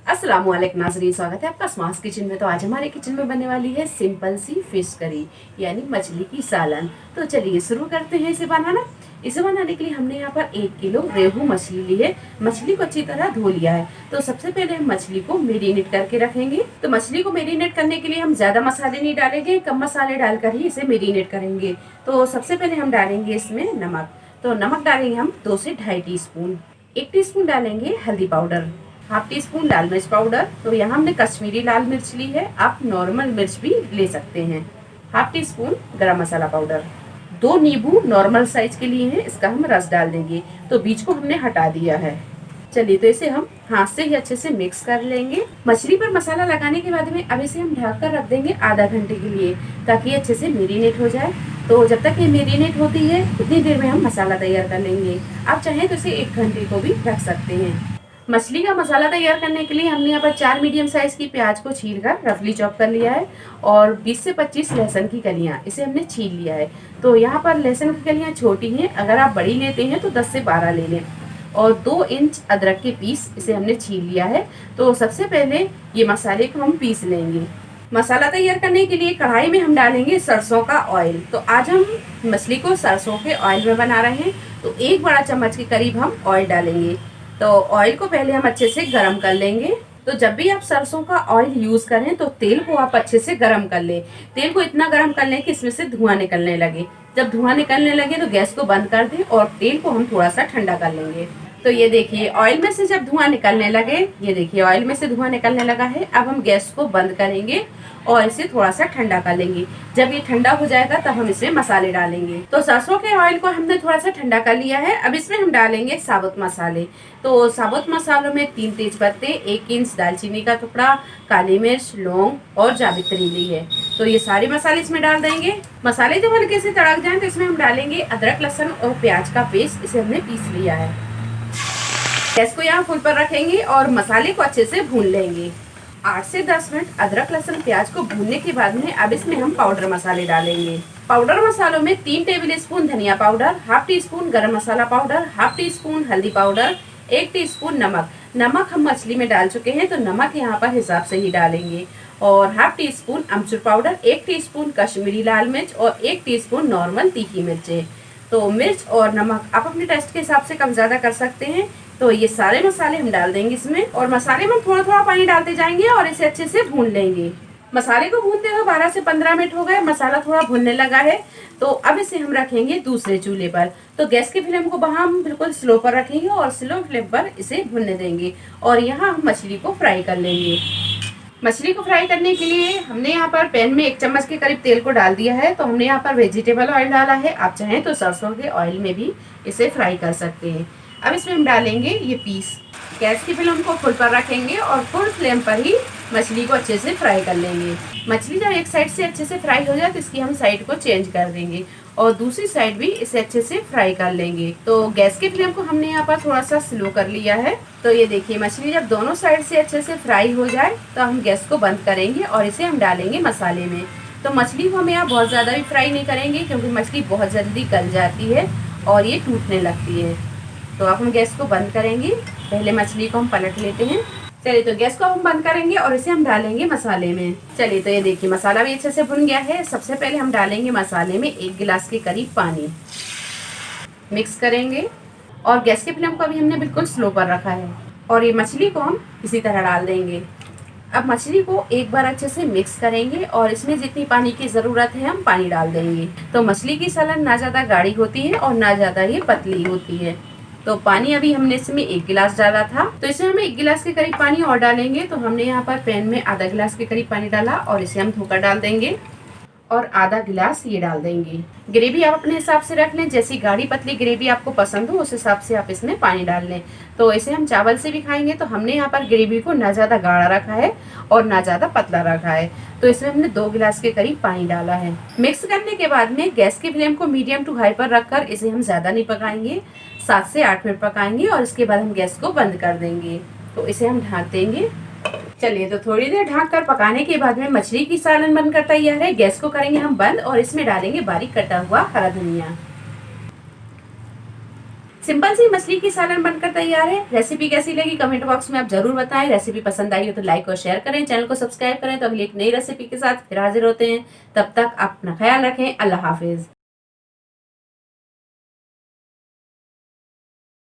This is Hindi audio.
अस्सलामुअलैकुम नाज़रीन, स्वागत है आपका स्मार्ट किचन में। तो आज हमारे किचन में बनने वाली है सिंपल सी फिश करी यानी मछली की सालन। तो चलिए शुरू करते हैं इसे बनाना। इसे बनाने के लिए हमने यहाँ पर 1 किलो रेहू मछली ली है। मछली को अच्छी तरह धो लिया है। तो सबसे पहले हम मछली को मेरिनेट करके रखेंगे। तो मछली को मेरिनेट करने के लिए हम ज्यादा मसाले नहीं डालेंगे, कम मसाले डालकर ही इसे मेरिनेट करेंगे। तो सबसे पहले हम डालेंगे इसमें नमक। तो नमक डालेंगे हम 2 से 2.5 टीस्पून। 1 टीस्पून डालेंगे हल्दी पाउडर, हाफ टी स्पून लाल मिर्च पाउडर। तो यहाँ हमने कश्मीरी लाल मिर्च ली है, आप नॉर्मल मिर्च भी ले सकते हैं। हाफ टी स्पून गरम मसाला पाउडर। 2 नींबू नॉर्मल साइज के लिए हैं, इसका हम रस डाल देंगे। तो बीज को हमने हटा दिया है। चलिए तो इसे हम हाथ से ही अच्छे से मिक्स कर लेंगे। मछली पर मसाला लगाने के बाद में अब इसे हम ढक कर रख देंगे आधा घंटे के लिए, ताकि अच्छे से मेरिनेट हो जाए। तो जब तक ये मेरिनेट होती है उतनी देर में हम मसाला तैयार कर लेंगे। आप चाहें तो इसे 1 घंटे को भी रख सकते हैं। मछली का मसाला तैयार करने के लिए हमने यहाँ पर 4 मीडियम साइज की प्याज को छील कर रफली चॉप कर लिया है और 20 से 25 लहसुन की कलियां इसे हमने छील लिया है। तो यहाँ पर लहसुन की कलियां छोटी हैं, अगर आप बड़ी लेते हैं तो 10 से 12 ले लें। और 2 इंच अदरक के पीस इसे हमने छील लिया है। तो सबसे पहले ये मसाले को हम पीस लेंगे। मसाला तैयार करने के लिए कढ़ाई में हम डालेंगे सरसों का ऑयल। तो आज हम मछली को सरसों के ऑयल में बना रहे हैं। तो 1 बड़ा चम्मच के करीब हम ऑयल डालेंगे। तो ऑयल को पहले हम अच्छे से गरम कर लेंगे। तो जब भी आप सरसों का ऑयल यूज करें तो तेल को आप अच्छे से गरम कर लें। तेल को इतना गरम कर लें कि इसमें से धुआं निकलने लगे। जब धुआं निकलने लगे तो गैस को बंद कर दें और तेल को हम थोड़ा सा ठंडा कर लेंगे। तो ये देखिए ऑयल में से जब धुआं निकलने लगे, ये देखिए ऑयल में से धुआं निकलने लगा है। अब हम गैस को बंद करेंगे और इसे थोड़ा सा ठंडा कर लेंगे। जब ये ठंडा हो जाएगा तब हम इसमें मसाले डालेंगे। तो सरसों के ऑयल को हमने थोड़ा सा ठंडा कर लिया है। अब इसमें हम डालेंगे साबुत मसाले। तो साबुत मसालों में 3 तेज पत्ते, 1 इंच दालचीनी का टुकड़ा, काली मिर्च, लौंग और जावित्री ली है। तो ये सारे मसाले इसमें डाल देंगे। मसाले जब हल्के से तड़क जाएं तो इसमें हम डालेंगे अदरक, लहसुन और प्याज का पेस्ट। इसे हमने पीस लिया है। गैस को यहाँ फुल पर रखेंगे और मसाले को अच्छे से भून लेंगे। 8 से 10 मिनट अदरक, लहसुन, प्याज को भूनने के बाद में अब इसमें हम पाउडर मसाले डालेंगे। पाउडर मसालों में 3 टेबल स्पून धनिया पाउडर, हाफ टी स्पून गरम मसाला पाउडर, हाफ टी स्पून हल्दी पाउडर, 1 टीस्पून नमक। नमक हम मछली में डाल चुके हैं तो नमक यहाँ पर हिसाब से ही डालेंगे। और हाफ टी स्पून अमचूर पाउडर, 1 टीस्पून कश्मीरी लाल मिर्च और 1 टीस्पून नॉर्मल तीखी मिर्चें। तो मिर्च और नमक आप अपने टेस्ट के हिसाब से कम ज्यादा कर सकते हैं। तो ये सारे मसाले हम डाल देंगे इसमें और मसाले में थोड़ा थोड़ा पानी डालते जाएंगे और इसे अच्छे से भून लेंगे। मसाले को भूनते हुए 12 से 15 मिनट हो गए। मसाला थोड़ा भुनने लगा है। तो अब इसे हम रखेंगे दूसरे चूल्हे पर। तो गैस की फ्लेम को वहां हम बिल्कुल स्लो पर रखेंगे और स्लो फ्लेम पर इसे भुनने देंगे। और यहाँ हम मछली को फ्राई कर लेंगे। मछली को फ्राई करने के लिए हमने यहाँ पर पैन में 1 चम्मच के करीब तेल को डाल दिया है। तो हमने यहाँ पर वेजिटेबल ऑयल डाला है। आप चाहें तो सरसों के ऑयल में भी इसे फ्राई कर सकते हैं। अब इसमें हम डालेंगे ये पीस। गैस की फ्लेम को फुल पर रखेंगे और फुल फ्लेम पर ही मछली को अच्छे से फ्राई कर लेंगे। मछली जब एक साइड से अच्छे से फ्राई हो जाए तो इसकी हम साइड को चेंज कर देंगे और दूसरी साइड भी इसे अच्छे से फ्राई कर लेंगे। तो गैस की फ्लेम को हमने यहाँ पर थोड़ा सा स्लो कर लिया है। तो ये देखिए मछली जब दोनों साइड से अच्छे से फ्राई हो जाए तो हम गैस को बंद करेंगे और इसे हम डालेंगे मसाले में। तो मछली को हम यहाँ बहुत ज़्यादा भी फ्राई नहीं करेंगे क्योंकि मछली बहुत जल्दी गल जाती है और ये टूटने लगती है। तो अब हम गैस को बंद करेंगे। पहले मछली को हम पलट लेते हैं। चलिए तो गैस को हम बंद करेंगे और इसे हम डालेंगे मसाले में। चलिए तो ये देखिए मसाला भी अच्छे से भुन गया है। सबसे पहले हम डालेंगे मसाले में 1 गिलास के करीब पानी। मिक्स करेंगे और गैस की फ्लेम को अभी हमने बिल्कुल स्लो पर रखा है और ये मछली को हम इसी तरह डाल देंगे। अब मछली को एक बार अच्छे से मिक्स करेंगे और इसमें जितनी पानी की जरूरत है हम पानी डाल देंगे। तो मछली की सालन ना ज्यादा गाढ़ी होती है और ना ज्यादा ही पतली होती है। तो पानी अभी हमने इसमें 1 गिलास डाला था, तो इसमें हम 1 गिलास के करीब पानी और डालेंगे। तो हमने यहाँ पर पैन में आधा गिलास के करीब पानी डाला और इसे हम धोकर डाल देंगे और आधा गिलास ये डाल देंगे। ग्रेवी आप अपने हिसाब से रख लें, जैसी गाढ़ी पतली ग्रेवी आपको पसंद हो उस हिसाब से आप इसमें पानी डाल लें। तो इसे हम चावल से भी खाएंगे। तो हमने यहाँ पर ग्रेवी को ना ज्यादा गाढ़ा रखा है और ना ज्यादा पतला रखा है। तो इसमें हमने 2 गिलास के करीब पानी डाला है। मिक्स करने के बाद में गैस की फ्लेम को मीडियम टू हाई पर रखकर इसे हम ज्यादा नहीं पकाएंगे, 7 से 8 मिनट पकाएंगे और इसके बाद हम गैस को बंद कर देंगे। तो इसे हम ढक देंगे। चलिए तो थोड़ी देर ढक कर पकाने के बाद में मछली की सालन बनकर तैयार है। गैस को करेंगे हम बंद और इसमें डालेंगे बारीक कटा हुआ हरा धनिया। सिंपल सी मछली की सालन बनकर तैयार है। रेसिपी कैसी लगी कमेंट बॉक्स में आप जरूर बताएं। रेसिपी पसंद आई हो तो लाइक और शेयर करें, चैनल को सब्सक्राइब करें। तो अगली एक नई रेसिपी के साथ फिर हाजिर होते हैं। तब तक अपना ख्याल रखें। अल्लाह हाफिज।